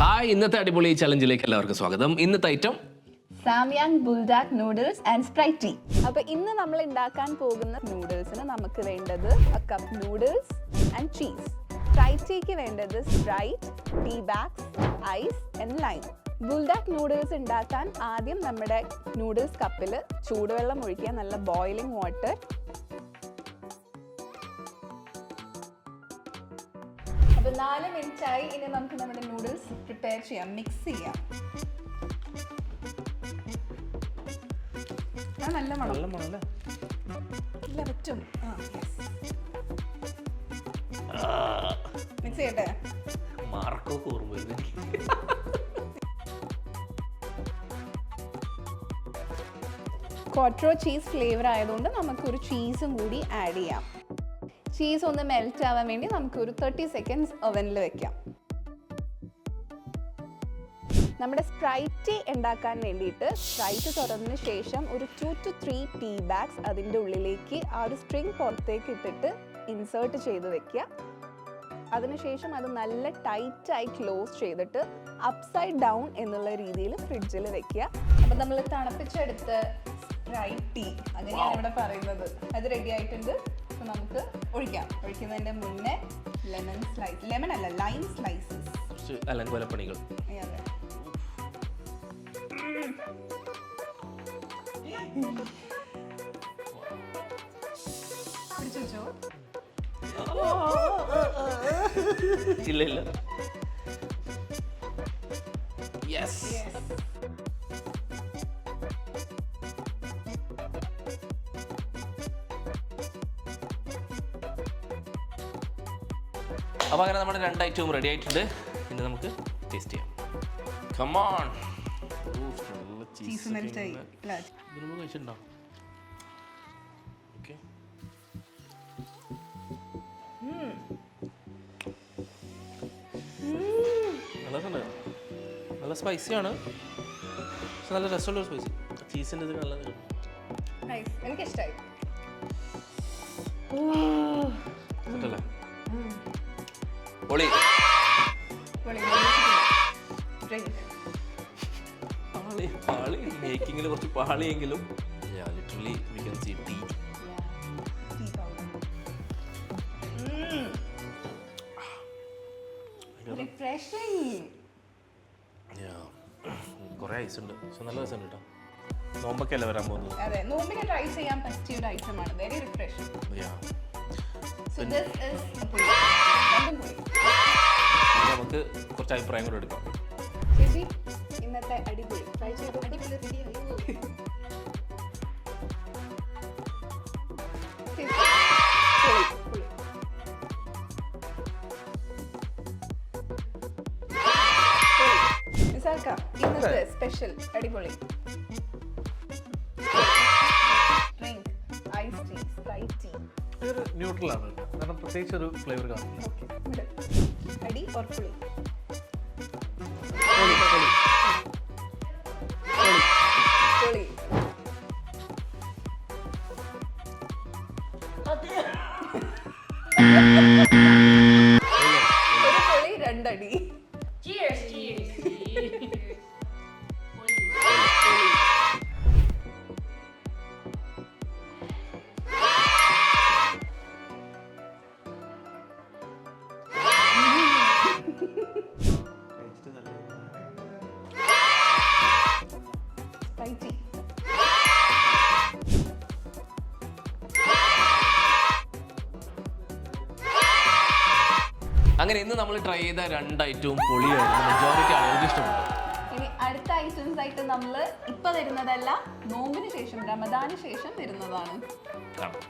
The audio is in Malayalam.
ഹായ്, ഇന്നത്തെ അടിപൊളി ചലഞ്ചിലേക്ക് എല്ലാവർക്കും സ്വാഗതം. ഇന്നത്തെ item Samyang Buldak noodles and Sprite tea. അപ്പോൾ ഇന്ന് നമ്മൾ ഉണ്ടാക്കാൻ പോകുന്ന നൂഡിൽസിന് നമുക്ക് വേണ്ടത് cup noodles and cheese. Sprite ടീക്ക് വേണ്ടത് Sprite, tea bags, ice and lime. Buldak noodles ഉണ്ടാക്കാൻ ആദ്യം നമ്മുടെ നൂഡിൽസ് കപ്പിൽ ചൂടുവെള്ളം ഒഴിക്കുക, നല്ല ബോയിലിംഗ് വാട്ടർ. അപ്പോൾ 4 മിനിറ്റായി. ഇനി നമുക്ക് നമ്മുടെ നൂഡിൽസ് പ്രിപ്പയർ ചെയ്യാം, മിക്സ് ചെയ്യാം. നല്ല മണമല്ലേ? ഇല്ല, പറ്റും. മിക്സ് ചെയ്യട്ടെ. മാർക്കൊക്കെ ഓർമ്മ വരുന്നു. ക്വാട്രോ ചീസ് ഫ്ലേവർ ആയതുകൊണ്ട് നമുക്കൊരു ചീസും കൂടി ആഡ് ചെയ്യാം. ചീസ് ഒന്ന് മെൽറ്റ് ആവാൻ വേണ്ടി നമുക്കൊരു 30 സെക്കൻഡ്സ് ഓവനിൽ വെക്കാം. നമ്മുടെ സ്പ്രൈറ്റ് ഉണ്ടാക്കാൻ വേണ്ടിയിട്ട് സ്പ്രൈറ്റ് തുറന്നതിന് ശേഷം ഒരു 2 to 3 ടീ ബാഗ്സ് അതിൻ്റെ ഉള്ളിലേക്ക് ആ ഒരു സ്ട്രിങ് പുറത്തേക്ക് ഇട്ടിട്ട് ഇൻസേർട്ട് ചെയ്ത് വെക്കുക. അതിനുശേഷം അത് നല്ല ടൈറ്റായി ക്ലോസ് ചെയ്തിട്ട് അപ്സൈഡ് ഡൗൺ എന്നുള്ള രീതിയിൽ ഫ്രിഡ്ജിൽ വെക്കുക. അപ്പം നമ്മൾ തണുപ്പിച്ചെടുത്ത സ്പ്രൈറ്റ് ടീ, അങ്ങനെയാണ് ഇവിടെ പറയുന്നത്, അത് റെഡി ആയിട്ടുണ്ട്. അപ്പോൾ നമുക്ക് ഒഴിക്കാം. ഒഴിക്കുന്നതിൻ്റെ മുന്നേ ലൈം സ്ലൈസസ്, അലങ്കോലപ്പണികൾ. ഇല്ല. യെസ്. അപ്പോൾ അങ്ങനെ നമ്മുടെ 2 ഐറ്റവും റെഡി ആയിട്ടുണ്ട്. ഇനി നമുക്ക് ടേസ്റ്റ് ചെയ്യാം. Come on. ചീസ് മെൽറ്റ് ആയി. ഇതിനു കഴിച്ചിട്ടുണ്ടോ? ഓക്കെ. നല്ല സ്പൈസിയാണ്, പക്ഷെ നല്ല രസമുള്ള സ്പൈസി. ചീസിൻ്റെ ഇത് നല്ലത്. എനിക്കിഷ്ടായി. പറ്റല്ലേ? പൊളി. പാളി മേക്കിങ്ങിൽ കുറച്ച് പാളിയെങ്കിലും literally we can see tea. കുറേ ഐസ് ഉണ്ട്, പക്ഷെ നല്ല രസമുണ്ട് കേട്ടോ. നോമ്പൊക്കെയല്ലേ വരാൻ പോകുന്നത്. അതെ, നോമ്പിന് ട്രൈ ചെയ്യാൻ പറ്റിയ ഒരു ഐറ്റമാണ്. Very refreshing. നമുക്ക് കുറച്ച് അഭിപ്രായം കൂടെ എടുക്കാം. ചേച്ചി, ഇന്നത്തെ അടിപൊളി ട്രൈ ചെയ്തു. അടിപൊളി റെഡിയായി. ഇന്നത്തെ സ്പെഷ്യൽ അടിപൊളി drink ice tea, Sprite tea. ഇതൊരു ന്യൂട്രലാണ്, കാരണം പ്രത്യേകിച്ച് ഒരു ഫ്ലേവർ കാണില്ല. അടി ഓർ പുളി? പുളി. ഒരു പുളി, 2 അടി. Cheers. അങ്ങനെ ഇന്ന് നമ്മൾ ട്രൈ ചെയ്ത 2 ഐറ്റവും പൊളിയായിരുന്നു. മെജോറിറ്റി ആളുകൾക്ക് ഇഷ്ടപ്പെട്ടു. ഇനി അടുത്ത ഐറ്റംസ് ആയിട്ട് നമ്മൾ ഇപ്പൊ വരുന്നതല്ല, നോമ്പിന് ശേഷം, റമദാന് ശേഷം വരുന്നതാണ്. കാണാം.